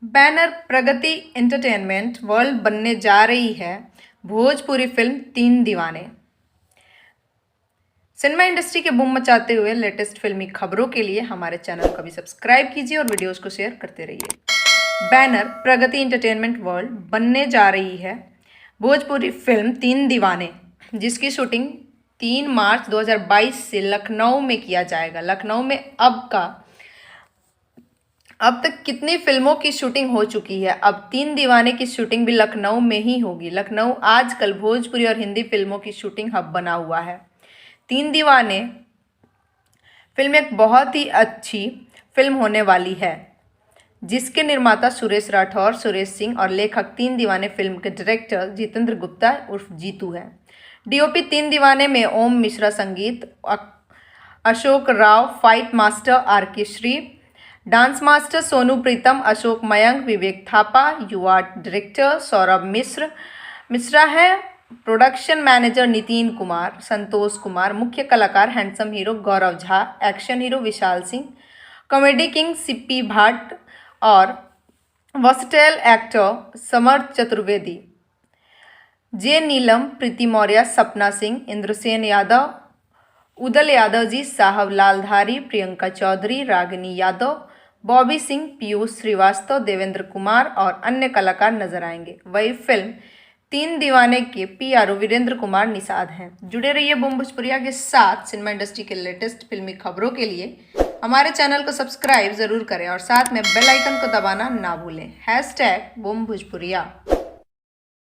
Banner प्रगति entertainment world बनने जा रही है भोजपुरी फिल्म तीन दीवाने। सिनेमा इंडस्ट्री के बूम मचाते हुए लेटेस्ट फिल्मी खबरों के लिए हमारे चैनल को भी सब्सक्राइब कीजिए और वीडियोस को शेयर करते रहिए। बैनर प्रगति एंटरटेनमेंट वर्ल्ड बनने जा रही है भोजपुरी फिल्म तीन दीवाने, जिसकी शूटिंग 3 मार्च 2022 से लखनऊ में किया जाएगा। लखनऊ में अब तक कितनी फिल्मों की शूटिंग हो चुकी है, अब तीन दीवाने की शूटिंग भी लखनऊ में ही होगी। लखनऊ आजकल भोजपुरी और हिंदी फिल्मों की शूटिंग हब बना हुआ है। तीन दीवाने फिल्म एक बहुत ही अच्छी फिल्म होने वाली है, जिसके निर्माता सुरेश राठौर, सुरेश सिंह और लेखक तीन दीवाने फिल्म के डायरेक्टर जितेंद्र गुप्ता उर्फ जीतू है। डीओपी तीन दीवाने में ओम मिश्रा, संगीत Ashok Rao, fight master R K. Shri, dance master Sonu Pritam, Ashok Mayank, Vivek Thapa, युवा डायरेक्टर सौरभ मिश्रा है, प्रोडक्शन मैनेजर नितिन कुमार, संतोष कुमार, मुख्य कलाकार handsome hero Gaurav Jha, action hero Vishal Singh, comedy king Sippy Bhat और versatile actor Samarth Chaturvedi. J Neelam, Preeti Maurya, Sapna Singh, Indrasen Yadav, Udal Yadav ji साहब, लालधारी, प्रियंका चौधरी, रागिनी यादव, बॉबी सिंह, पीयूष श्रीवास्तव, देवेंद्र कुमार और अन्य कलाकार नजर आएंगे। वही फिल्म तीन दीवाने के पीआरओ वीरेंद्र कुमार निषाद हैं। जुड़े रहिए बूम भोजपुरिया के साथ सिनेमा इंडस्ट्री के लेटेस्ट फिल्मी खबरों के लिए हमारे चैनल को सब्सक्राइब जरूर करें और साथ में बेल आइकन को दबाना ना भूलें। #बूम भोजपुरिया।